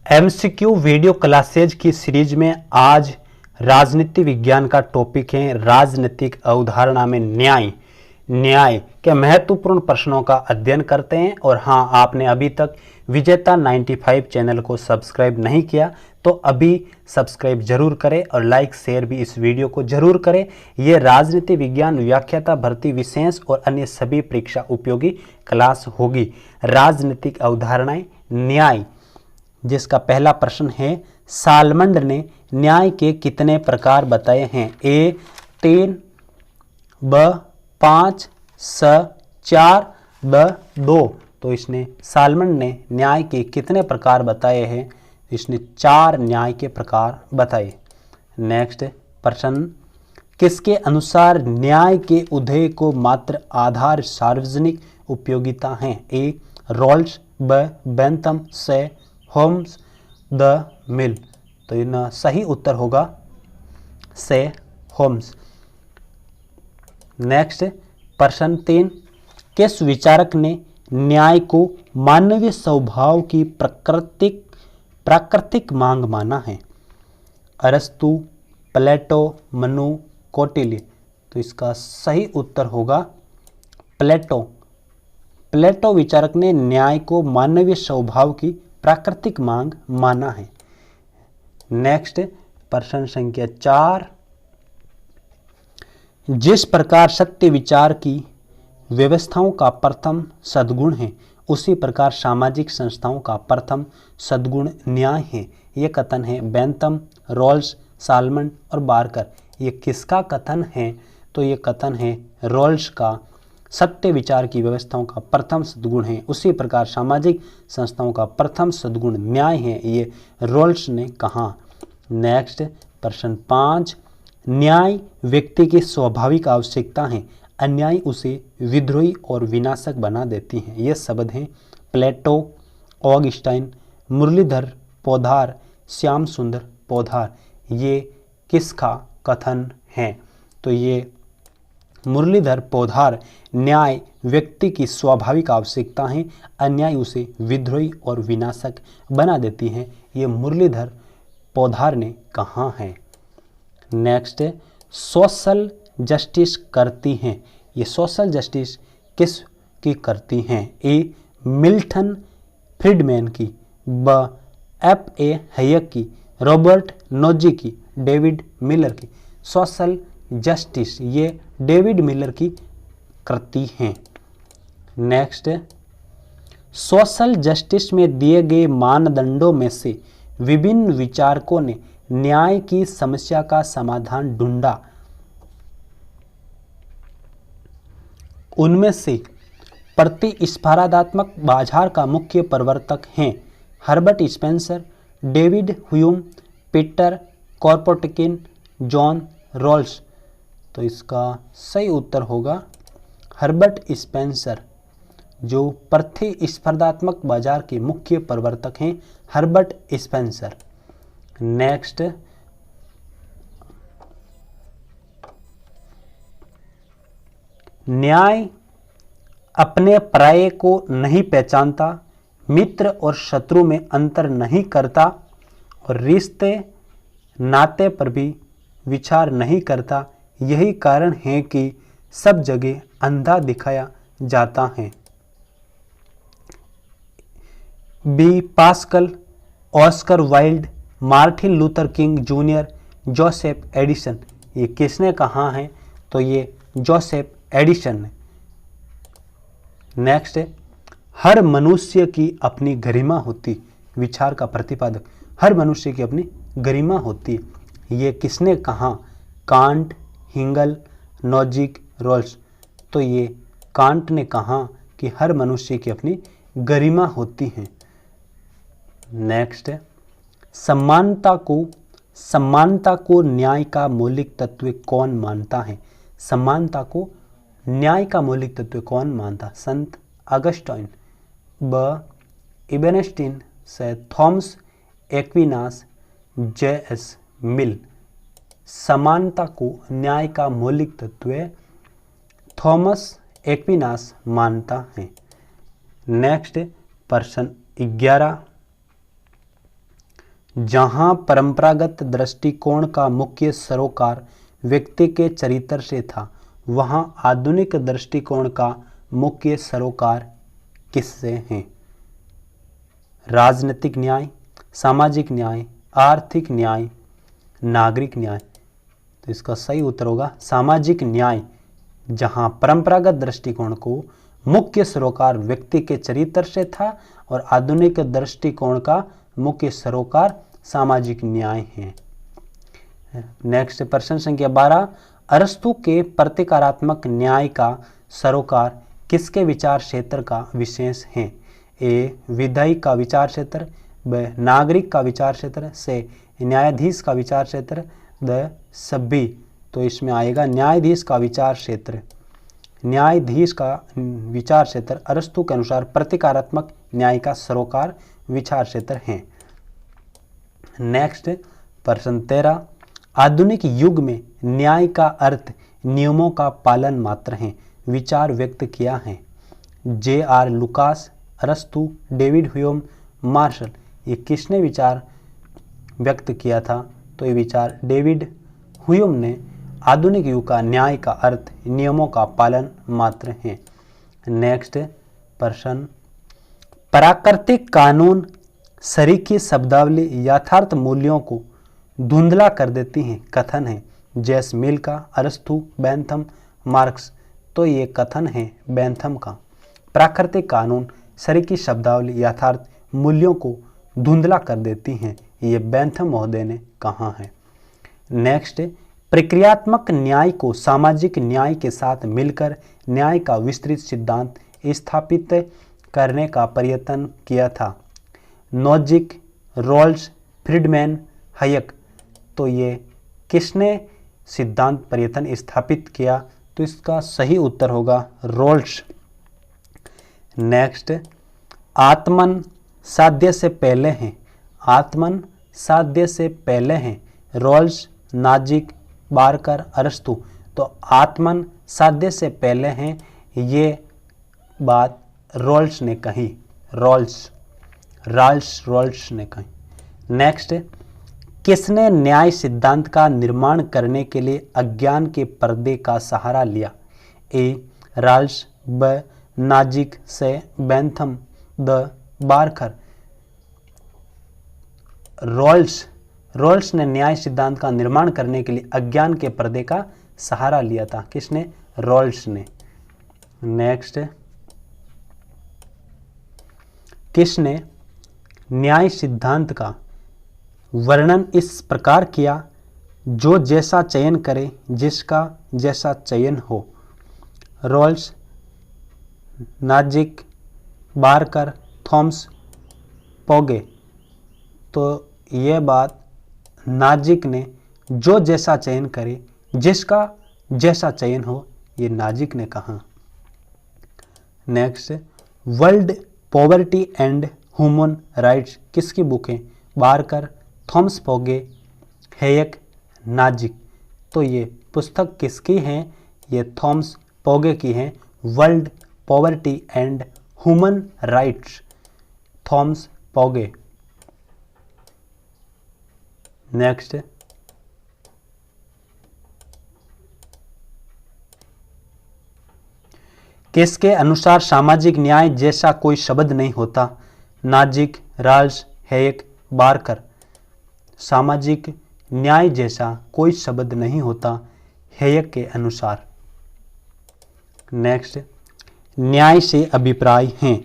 MCQ video classes की series में आज राजनीति विज्ञान का टॉपिक है राजनीतिक अवधारणा में न्याय। न्याय के महत्वपूर्ण प्रश्नों का अध्ययन करते हैं। और हाँ, आपने अभी तक विजेता 95 चैनल को सब्सक्राइब नहीं किया तो अभी सब्सक्राइब जरूर करें और लाइक शेयर भी इस वीडियो को जरूर करें। ये राजनीति विज्ञान व्याख्याता भर्ती विशेष और अन्य सभी परीक्षा उपयोगी क्लास होगी। राजनीतिक अवधारणाएं न्याय, जिसका पहला प्रश्न है सालमंड ने न्याय के कितने प्रकार बताए हैं? ए 3, ब 5, स 4, द 2। तो इसने सालमंड ने न्याय के कितने प्रकार बताए हैं? इसने 4 न्याय के प्रकार बताए। नेक्स्ट प्रश्न, किसके अनुसार न्याय के उदय को मात्र आधार सार्वजनिक उपयोगिता है? ए रॉल्स, ब बेंथम, से होम्स, द मिल। तो इन सही उत्तर होगा से होम्स। नेक्स्ट प्रश्न 3, किस विचारक ने न्याय को मानवीय स्वभाव की प्राकृतिक मांग माना है? अरस्तु, प्लेटो, मनु, कौटिल्य। तो इसका सही उत्तर होगा प्लेटो। प्लेटो विचारक ने न्याय को मानवीय स्वभाव की प्राकृतिक मांग माना है। नेक्स्ट प्रश्न संख्या 4, जिस प्रकार सत्य विचार की व्यवस्थाओं का प्रथम सद्गुण है उसी प्रकार सामाजिक संस्थाओं का प्रथम सद्गुण न्याय है। यह कथन है बेंथम, रॉल्स, सालमंड और बार्कर। ये किसका कथन है? तो ये कथन है रॉल्स का। सत्य विचार की व्यवस्थाओं का प्रथम सद्गुण है उसी प्रकार सामाजिक संस्थाओं का प्रथम सद्गुण न्याय है, ये रॉल्स ने कहा। नेक्स्ट प्रश्न 5, न्याय व्यक्ति की स्वाभाविक आवश्यकता है, अन्याय उसे विद्रोही और विनाशक बना देती है। ये शब्द हैं प्लेटो, ऑगस्टाइन, मुरलीधर पोद्दार, श्याम सुंदर पोद्दार। ये किसका कथन है? तो ये मुरलीधर पोद्दार, न्याय व्यक्ति की स्वाभाविक आवश्यकता है, अन्याय उसे विद्रोही और विनाशक बना देती है। ये मुरलीधर पोद्दार ने कहा है। नेक्स्ट, सोशल जस्टिस करती हैं। ये सोशल जस्टिस किस की करती हैं? ए मिल्टन फ्रीडमैन की, ब F.A. हैयक की, रॉबर्ट नोजी की, डेविड मिलर की। सोशल जस्टिस ये डेविड मिलर की करती हैं। नेक्स्ट, सोशल जस्टिस में दिए गए मानदंडों में से विभिन्न विचारकों ने न्याय की समस्या का समाधान ढूंढा। उनमें से प्रतिस्पर्धात्मक बाजार का मुख्य प्रवर्तक हैं Herbert Spencer, David Hume, Peter Kropotkin, John Rawls. तो इसका सही उत्तर होगा हर्बर्ट स्पेंसर, जो प्रतिस्पर्धात्मक बाजार के मुख्य प्रवर्तक हैं हर्बर्ट स्पेंसर। नेक्स्ट, न्याय अपने पराये को नहीं पहचानता, मित्र और शत्रु में अंतर नहीं करता और रिश्ते नाते पर भी विचार नहीं करता। यही कारण है कि सब जगह अंधा दिखाया जाता है। B Pascal, Oscar Wilde, Martin Luther King Junior, Joseph Addison. ये किसने कहा है? तो ये जोसेफ एडिसन ने। नेक्स्ट, हर मनुष्य की अपनी गरिमा होती। विचार का प्रतिपादक, हर मनुष्य की अपनी गरिमा होती। ये किसने कहा? कांट, हिंगल, नोजिक, रॉल्स। तो ये कांट ने कहा कि हर मनुष्य की अपनी गरिमा होती है। नेक्स्ट, समानता को न्याय का मौलिक तत्व कौन मानता है? समानता को न्याय का मौलिक तत्व कौन मानता? संत अगस्टाइन, ब इबेनेस्टीन, से थॉमस एक्विनास, J.S. मिल। समानता को न्याय का मौलिक तत्व थॉमस एक्विनास मानता है। नेक्स्ट प्रश्न 11, जहां परंपरागत दृष्टिकोण का मुख्य सरोकार व्यक्ति के चरित्र से था, वहां आधुनिक दृष्टिकोण का मुख्य सरोकार किससे है? राजनीतिक न्याय, सामाजिक न्याय, आर्थिक न्याय, नागरिक न्याय। तो इसका सही उत्तर होगा सामाजिक न्याय। जहां परंपरागत दृष्टिकोण को मुख्य सरोकार व्यक्ति के चरित्र से था और आधुनिक दृष्टिकोण का मुख्य सरोकार सामाजिक न्याय है। नेक्स्ट प्रश्न संख्या 12, अरस्तु के प्रतीकात्मक न्याय का सरोकार किसके विचार क्षेत्र का विशेष है? ए विधायी का विचार क्षेत्र, ब नागरिक का विचार क्षेत्र, से न्यायाधीश का विचार क्षेत्र, द सभी। तो इसमें आएगा न्यायाधीश का विचार क्षेत्र। न्यायाधीश का विचार क्षेत्र अरस्तु के अनुसार प्रतीकात्मक न्याय का सरोकार विचार क्षेत्र है। नेक्स्ट प्रश्न 13, आधुनिक युग में न्याय का अर्थ नियमों का पालन मात्र है। विचार व्यक्त किया है जे.आर. लुकास, अरस्तु, डेविड ह्यूम, मार्शल। ये किसने विचार व्यक्त किया था? तो ये विचार डेविड ह्यूम ने आधुनिक युग का न्याय का अर्थ नियमों का पालन मात्र है। नेक्स्ट प्रश्न, प्राकृतिक कानून सरीखी शब्दावली यथार्थ मूल्यों को धुंधला कर देती हैं, कथन है जेस मिल का, अरस्तु, बेंथम, मार्क्स। तो ये कथन है बेंथम का। प्राकृतिक कानून सरीखी शब्दावली यथार्थ मूल्यों को धुंधला कर देती हैं, ये बेंथम महोदय ने कहा है। नेक्स्ट, प्रक्रियात्मक न्याय को सामाजिक न्याय के साथ मिलकर न्याय का विस्तृत सिद्धांत स्थापित करने का प्रयत्न किया था नोजिक, रॉल्स, फ्रीडमैन, हायक। तो ये किसने सिद्धांत प्रयत्न स्थापित किया? तो इसका सही उत्तर होगा रॉल्स। नेक्स्ट, आत्मन साध्य से पहले हैं, आत्मन साध्य से पहले हैं रॉल्स, नाजिक, बारकर, अरस्तु। तो आत्मन साध्य से पहले हैं, ये बात रॉल्स ने कही, रॉल्स ने कही। नेक्स्ट, किसने न्याय सिद्धांत का निर्माण करने के लिए अज्ञान के पर्दे का सहारा लिया? ए रॉल्स, ब नाजिक, से बेंथम, द बारकर। रॉल्स ने न्याय सिद्धांत का निर्माण करने के लिए अज्ञान के पर्दे का सहारा लिया था। किसने? रॉल्स ने। नेक्स्ट, किसने न्याय सिद्धांत का वर्णन इस प्रकार किया, जो जैसा चयन करे जिसका जैसा चयन हो? Rawls, Nozick, Barker, Thomas, Pogge. तो यह बात नाजिक ने, जो जैसा चयन करे जिसका जैसा चयन हो, ये नाजिक ने कहा। Next, world poverty and human rights किसकी बुक है? Barker, Thomas Pogge, Hayek, Nozick. तो ये पुस्तक किसकी है? ये थॉमस पोगे की है। World poverty and human rights, Thomas Pogge. Next, किसके अनुसार सामाजिक न्याय जैसा कोई शब्द नहीं होता? Nozick, Rawls, Hayek, Barker. सामाजिक न्याय जैसा कोई शब्द नहीं होता हैयक के अनुसार। नेक्स्ट, न्याय से अभिप्राय हैं,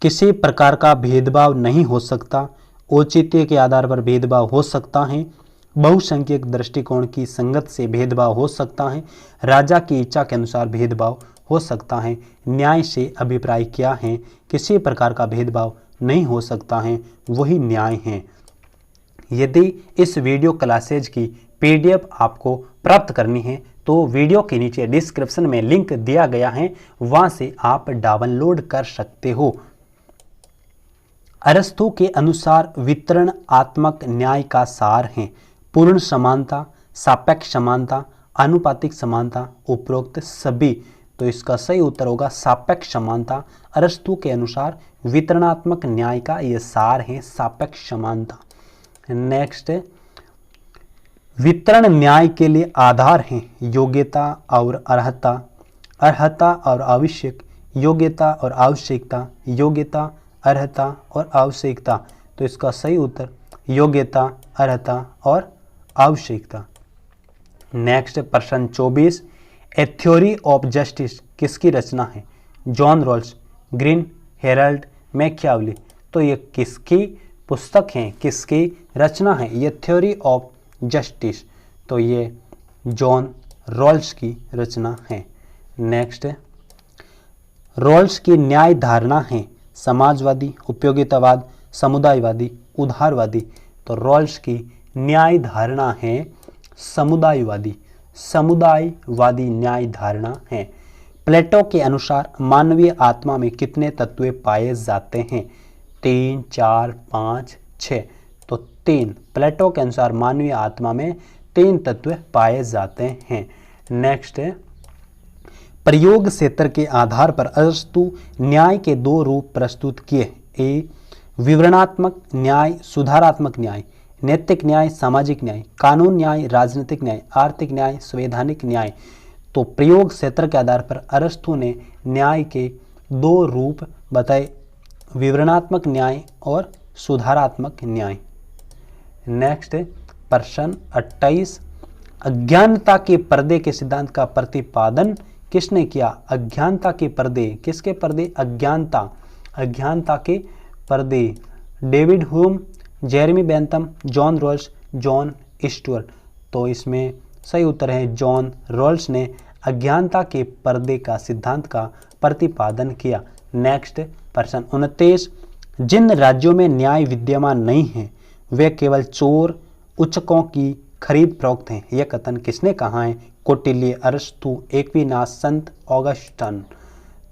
किसी प्रकार का भेदभाव नहीं हो सकता, औचित्य के आधार पर भेदभाव हो सकता है, बहुसंख्यक दृष्टिकोण की संगत से भेदभाव हो सकता है, राजा की इच्छा के अनुसार भेदभाव हो सकता है। न्याय से अभिप्राय क्या है? किसी प्रकार का भेदभाव नहीं हो सकता है, वही न्याय है। यदि इस वीडियो क्लासेज की पीडीएफ आपको प्राप्त करनी है तो वीडियो के नीचे डिस्क्रिप्शन में लिंक दिया गया है, वहां से आप डाउनलोड कर सकते हो। अरस्तु के अनुसार वितरणात्मक न्याय का सार है पूर्ण समानता, सापेक्ष समानता, आनुपातिक समानता, उपरोक्त सभी। तो इसका सही उत्तर होगा सापेक्ष समानता। अरस्तु के अनुसार वितरणात्मक न्याय का यह सार है सापेक्ष समानता। नेक्स्ट, वितरण न्याय के लिए आधार हैं योग्यता और अर्हता, अर्हता और आवश्यक, योग्यता और आवश्यकता, योग्यता, अर्हता और आवश्यकता। तो इसका सही उत्तर योग्यता, अर्हता और आवश्यकता। नेक्स्ट प्रश्न 24, ए थ्योरी ऑफ जस्टिस किसकी रचना है? John Rawls, Green, Harold, Machiavelli. तो ये किसकी पुस्तक है, किसकी रचना है? ये थ्योरी ऑफ जस्टिस, तो ये जॉन रॉल्स की रचना है। नेक्स्ट, रॉल्स की न्याय धारणा है समाजवादी, उपयोगितावाद, समुदायवादी, उदारवादी। तो रॉल्स की न्याय धारणा है समुदायवादी, समुदायवादी न्याय धारणा है। प्लेटो के अनुसार मानवीय आत्मा में कितने तत्व पाए जाते हैं? 3, 4, 5, 6। तो 3। प्लेटो के अनुसार मानवीय आत्मा में 3 तत्व पाए जाते हैं। नेक्स्ट, प्रयोग क्षेत्र के आधार पर अरस्तु न्याय के 2 रूप प्रस्तुत किए। ए, विवरणात्मक न्याय, सुधारात्मक न्याय, नैतिक न्याय, सामाजिक न्याय, कानून न्याय, राजनीतिक न्याय, आर्थिक न्याय, संवैधानिक न्याय। तो प्रयोग क्षेत्र के आधार पर अरस्तु ने न्याय के 2 रूप बताए, विवरणात्मक न्याय और सुधारात्मक न्याय। नेक्स्ट प्रश्न 28, अज्ञानता के पर्दे के सिद्धांत का प्रतिपादन किसने किया? अज्ञानता के पर्दे, किसके पर्दे? अज्ञानता, अज्ञानता के पर्दे। David Hume, Jeremy Bentham, John Rawls, John Stuart. तो इसमें सही उत्तर है जॉन रॉल्स ने अज्ञानता के पर्दे का सिद्धांत का प्रतिपादन किया। नेक्स्ट प्रश्न 29, जिन राज्यों में न्याय विद्यमान नहीं है वे केवल चोर उचकों की खरीद फरोख्त हैं। यह कथन किसने कहा है? कौटिल्य, अरस्तु, एक्विनास, संत ऑगस्टाइन।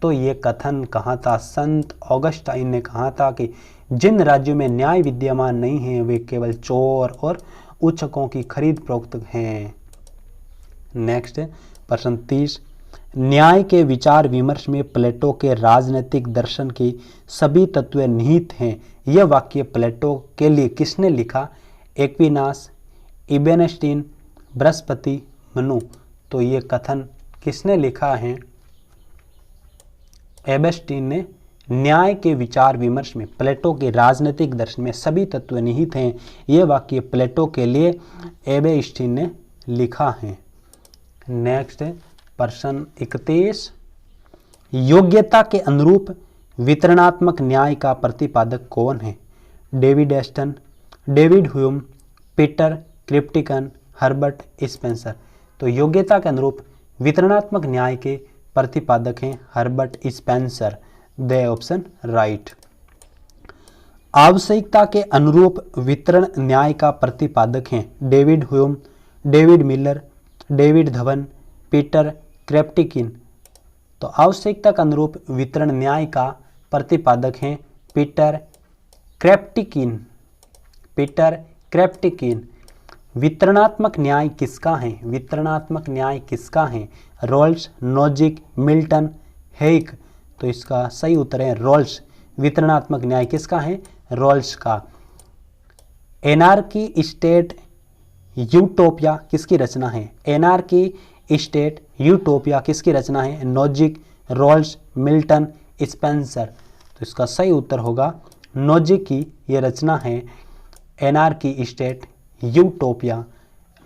तो ये कथन कहा था? संत ऑगस्टाइन ने कहा था कि जिन राज्यों में न्याय विद्यमान नहीं है वे केवल चोर और उचकों की खरीद फरोख्त हैं। नेक्स्ट प्रश्न 30, न्याय के विचार विमर्श में प्लेटो के राजनीतिक दर्शन के सभी तत्व निहित हैं। यह वाक्य प्लेटो के लिए किसने लिखा? एक्विनास, इबेनस्टीन, बृहस्पति, मनु। तो ये कथन किसने लिखा है? एबेस्टीन ने। न्याय के विचार विमर्श में प्लेटो के राजनीतिक दर्शन में सभी तत्व निहित हैं, यह वाक्य प्लेटो के लिए एबेस्टीन ने लिखा है। नेक्स्ट प्रश्न 31, योग्यता के अनुरूप वितरणात्मक न्याय का प्रतिपादक कौन है? David Easton, David Hume, Peter Kropotkin, Herbert Spencer. तो योग्यता के अनुरूप वितरणात्मक न्याय के प्रतिपादक हैं Herbert Spencer. The option right. आवश्यकता के अनुरूप वितरण न्याय का प्रतिपादक हैं David Hume, David Miller, David Dhawan, Peter Kropotkin. तो आवश्यकता के अनुरूप वितरण न्याय का प्रतिपादक हैं पीटर क्रेप्टिकिन, पीटर क्रेप्टिकिन। वितरणात्मक न्याय किसका है? वितरणात्मक न्याय किसका है? Rawls, Nozick, Milton, Hayek. तो इसका सही उत्तर है रॉल्स। वितरणात्मक न्याय किसका है? रॉल्स का। एनार्की स्टेट यूटोपिया किसकी रचना है? एनार्की स्टेट यूटोपिया किसकी रचना है? Nozick, Rawls, Milton, Spencer. तो इसका सही उत्तर होगा नोजिक की ये रचना है। एनार्की स्टेट यूटोपिया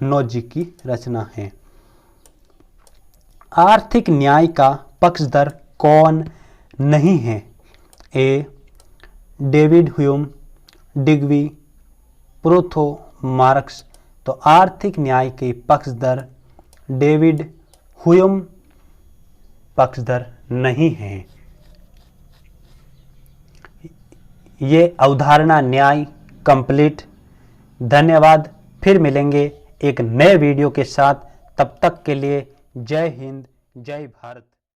नोजिक की रचना है। आर्थिक न्याय का पक्षधर कौन नहीं है? ए, डेविड ह्यूम, डिग्वी, प्रोथो, मार्क्स। तो आर्थिक न्याय के पक्षधर डेविड ह्यूम पक्षधर नहीं है। ये अवधारणा न्याय कंप्लीट। धन्यवाद। फिर मिलेंगे एक नए वीडियो के साथ। तब तक के लिए जय हिंद, जय भारत।